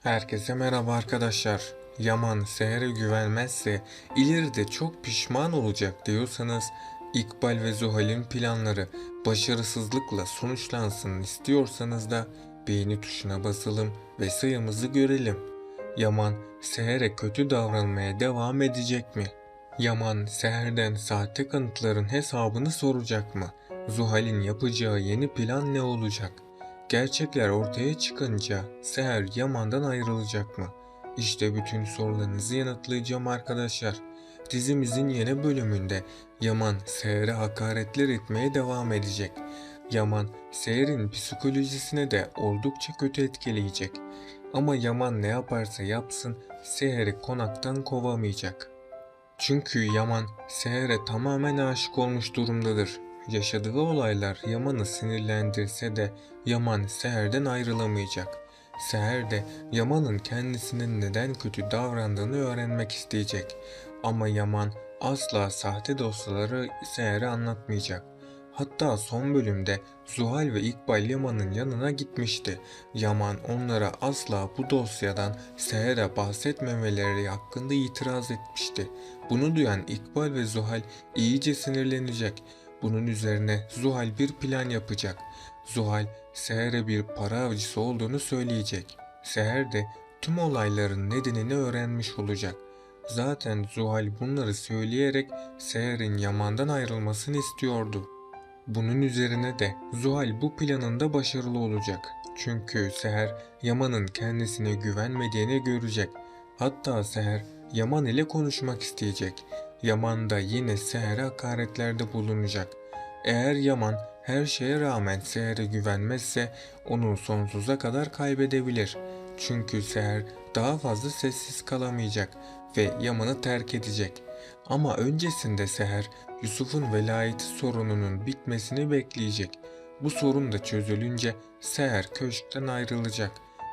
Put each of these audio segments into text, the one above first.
Herkese merhaba arkadaşlar. Yaman Seher'e güvenmezse ileride çok pişman olacak diyorsanız İkbal ve Zuhal'in planları başarısızlıkla sonuçlansın istiyorsanız da beğeni tuşuna basalım ve sayımızı görelim. Yaman Seher'e kötü davranmaya devam edecek mi? Yaman Seher'den sahte kanıtların hesabını soracak mı? Zuhal'in yapacağı yeni plan ne olacak? Gerçekler ortaya çıkınca Seher Yaman'dan ayrılacak mı? İşte bütün sorularınızı yanıtlayacağım arkadaşlar. Dizimizin yeni bölümünde Yaman Seher'e hakaretler etmeye devam edecek. Yaman Seher'in psikolojisine de oldukça kötü etkileyecek. Ama Yaman ne yaparsa yapsın Seher'i konaktan kovamayacak. Çünkü Yaman Seher'e tamamen aşık olmuş durumdadır. Yaşadığı olaylar Yaman'ı sinirlendirse de Yaman Seher'den ayrılamayacak. Seher de Yaman'ın kendisinin neden kötü davrandığını öğrenmek isteyecek. Ama Yaman asla sahte dosyaları Seher'e anlatmayacak. Hatta son bölümde Zuhal ve İkbal Yaman'ın yanına gitmişti. Yaman onlara asla bu dosyadan Seher'e bahsetmemeleri hakkında itiraz etmişti. Bunu duyan İkbal ve Zuhal iyice sinirlenecek. Bunun üzerine Zuhal bir plan yapacak. Zuhal Seher'e bir para avcısı olduğunu söyleyecek. Seher de tüm olayların nedenini öğrenmiş olacak. Zaten Zuhal bunları söyleyerek Seher'in Yaman'dan ayrılmasını istiyordu. Bunun üzerine de Zuhal bu planında başarılı olacak. Çünkü Seher Yaman'ın kendisine güvenmediğini görecek. Hatta Seher Yaman ile konuşmak isteyecek. Yaman da yine Seher'e hakaretlerde bulunacak. Eğer Yaman her şeye rağmen Seher'e güvenmezse onu sonsuza kadar kaybedebilir. Çünkü Seher daha fazla sessiz kalamayacak ve Yaman'ı terk edecek. Ama öncesinde Seher Yusuf'un velayeti sorununun bitmesini bekleyecek. Bu sorun da çözülünce Seher köşkten ayrılacak.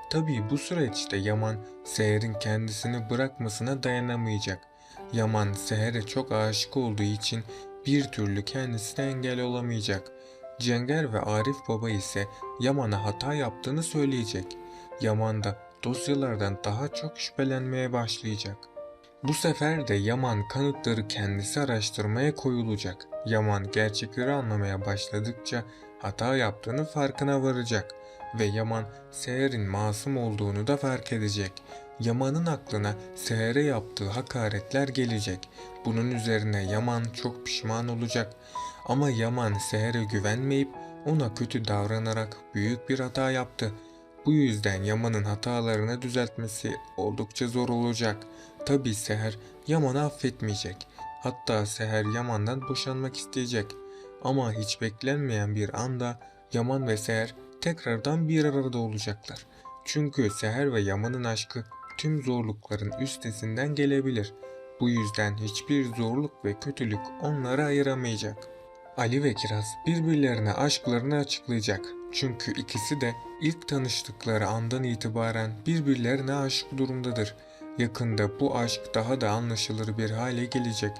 Tabii bu süreçte Yaman Seher'in kendisini bırakmasına dayanamayacak. Yaman Seher'e çok aşık olduğu için bir türlü kendisine engel olamayacak. Cenger ve Arif Baba ise Yaman'a hata yaptığını söyleyecek. Yaman da dosyalardan daha çok şüphelenmeye başlayacak. Bu sefer de Yaman kanıtları kendisi araştırmaya koyulacak. Yaman gerçekleri anlamaya başladıkça hata yaptığını farkına varacak ve Yaman Seher'in masum olduğunu da fark edecek. Yaman'ın aklına Seher'e yaptığı hakaretler gelecek. Bunun üzerine Yaman çok pişman olacak. Ama Yaman Seher'e güvenmeyip ona kötü davranarak büyük bir hata yaptı. Bu yüzden Yaman'ın hatalarını düzeltmesi oldukça zor olacak. Tabii Seher Yaman'ı affetmeyecek. Hatta Seher Yaman'dan boşanmak isteyecek. Ama hiç beklenmeyen bir anda Yaman ve Seher tekrardan bir arada olacaklar. Çünkü Seher ve Yaman'ın aşkı tüm zorlukların üstesinden gelebilir. Bu yüzden hiçbir zorluk ve kötülük onları ayıramayacak. Ali ve Kiraz birbirlerine aşklarını açıklayacak. Çünkü ikisi de ilk tanıştıkları andan itibaren birbirlerine aşık durumdadır. Yakında bu aşk daha da anlaşılır bir hale gelecek.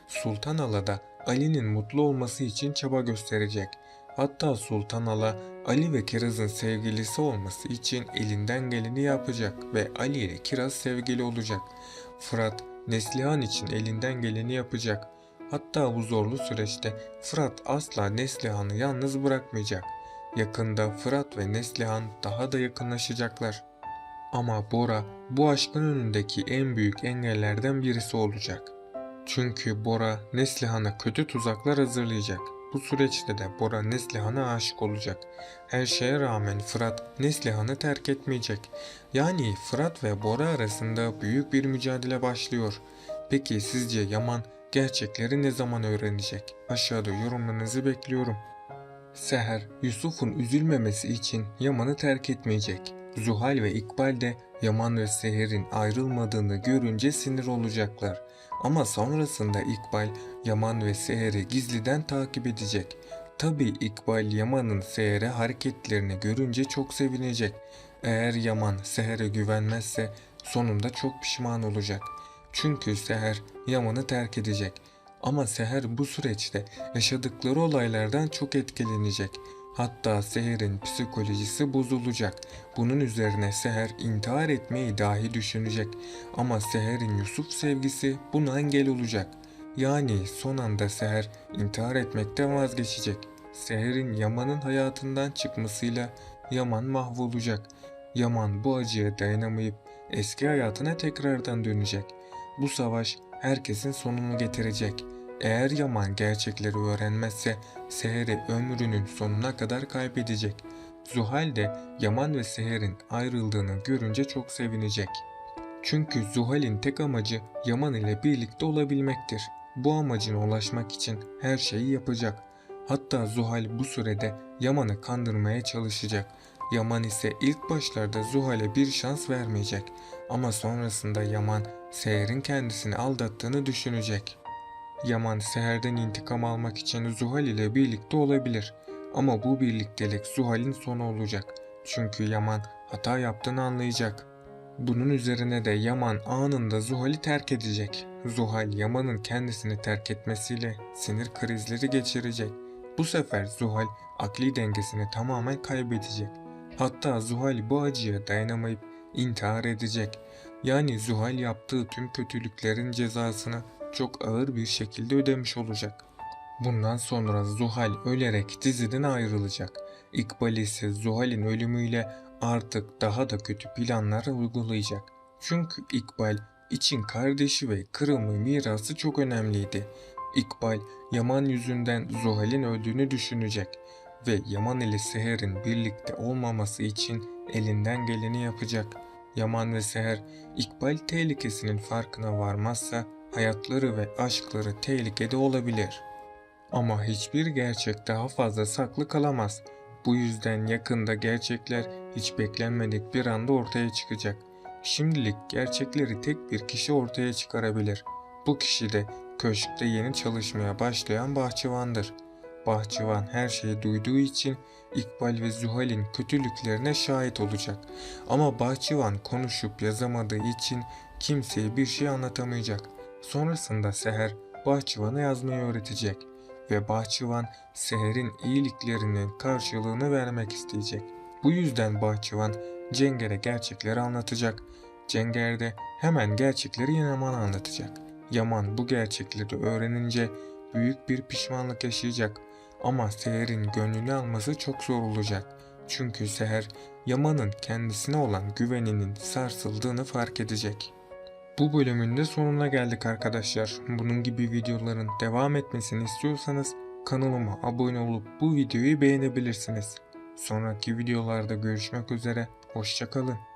Sultan Ala da Ali'nin mutlu olması için çaba gösterecek. Hatta Sultan Ala Ali ve Kiraz'ın sevgilisi olması için elinden geleni yapacak ve Ali ile Kiraz sevgili olacak. Fırat Neslihan için elinden geleni yapacak. Hatta bu zorlu süreçte Fırat asla Neslihan'ı yalnız bırakmayacak. Yakında Fırat ve Neslihan daha da yakınlaşacaklar. Ama Bora bu aşkın önündeki en büyük engellerden birisi olacak. Çünkü Bora Neslihan'a kötü tuzaklar hazırlayacak. Bu süreçte de Bora Neslihan'a aşık olacak. Her şeye rağmen Fırat Neslihan'ı terk etmeyecek. Yani Fırat ve Bora arasında büyük bir mücadele başlıyor. Peki sizce Yaman gerçekleri ne zaman öğrenecek? Aşağıda yorumlarınızı bekliyorum. Seher, Yusuf'un üzülmemesi için Yaman'ı terk etmeyecek. Zuhal ve İkbal de Yaman ve Seher'in ayrılmadığını görünce sinir olacaklar. Ama sonrasında İkbal, Yaman ve Seher'i gizliden takip edecek. Tabii İkbal, Yaman'ın Seher'e hareketlerini görünce çok sevinecek. Eğer Yaman Seher'e güvenmezse sonunda çok pişman olacak. Çünkü Seher Yaman'ı terk edecek. Ama Seher bu süreçte yaşadıkları olaylardan çok etkilenecek. Hatta Seher'in psikolojisi bozulacak. Bunun üzerine Seher intihar etmeyi dahi düşünecek. Ama Seher'in Yusuf sevgisi buna engel olacak. Yani son anda Seher intihar etmekten vazgeçecek. Seher'in Yaman'ın hayatından çıkmasıyla Yaman mahvolacak. Yaman bu acıya dayanamayıp eski hayatına tekrardan dönecek. Bu savaş herkesin sonunu getirecek. Eğer Yaman gerçekleri öğrenmezse Seher'i ömrünün sonuna kadar kaybedecek. Zuhal de Yaman ve Seher'in ayrıldığını görünce çok sevinecek. Çünkü Zuhal'in tek amacı Yaman ile birlikte olabilmektir. Bu amacına ulaşmak için her şeyi yapacak. Hatta Zuhal bu sürede Yaman'ı kandırmaya çalışacak. Yaman ise ilk başlarda Zuhal'e bir şans vermeyecek. Ama sonrasında Yaman Seher'in kendisini aldattığını düşünecek. Yaman Seher'den intikam almak için Zuhal ile birlikte olabilir. Ama bu birliktelik Zuhal'in sonu olacak. Çünkü Yaman hata yaptığını anlayacak. Bunun üzerine de Yaman anında Zuhal'i terk edecek. Zuhal Yaman'ın kendisini terk etmesiyle sinir krizleri geçirecek. Bu sefer Zuhal akli dengesini tamamen kaybedecek. Hatta Zuhal bu acıya dayanamayıp intihar edecek. Yani Zuhal yaptığı tüm kötülüklerin cezasını çok ağır bir şekilde ödemiş olacak. Bundan sonra Zuhal ölerek diziden ayrılacak. İkbal ise Zuhal'in ölümüyle artık daha da kötü planlar uygulayacak. Çünkü İkbal için kardeşi ve kırılma mirası çok önemliydi. İkbal Yaman yüzünden Zuhal'in öldüğünü düşünecek ve Yaman ile Seher'in birlikte olmaması için elinden geleni yapacak. Yaman ve Seher İkbal tehlikesinin farkına varmazsa hayatları ve aşkları tehlikede olabilir. Ama hiçbir gerçek daha fazla saklı kalamaz. Bu yüzden yakında gerçekler hiç beklenmedik bir anda ortaya çıkacak. Şimdilik gerçekleri tek bir kişi ortaya çıkarabilir. Bu kişi de köşkte yeni çalışmaya başlayan bahçıvandır. Bahçıvan her şeyi duyduğu için İkbal ve Zuhal'in kötülüklerine şahit olacak. Ama bahçıvan konuşup yazamadığı için kimseye bir şey anlatamayacak. Sonrasında Seher bahçıvana yazmayı öğretecek ve bahçıvan Seher'in iyiliklerinin karşılığını vermek isteyecek. Bu yüzden bahçıvan Cenger'e gerçekleri anlatacak. Cenger de hemen gerçekleri Yaman'a anlatacak. Yaman bu gerçekleri öğrenince büyük bir pişmanlık yaşayacak. Ama Seher'in gönlünü alması çok zor olacak. Çünkü Seher Yaman'ın kendisine olan güveninin sarsıldığını fark edecek. Bu bölümün de sonuna geldik arkadaşlar. Bunun gibi videoların devam etmesini istiyorsanız kanalıma abone olup bu videoyu beğenebilirsiniz. Sonraki videolarda görüşmek üzere. Hoşça kalın.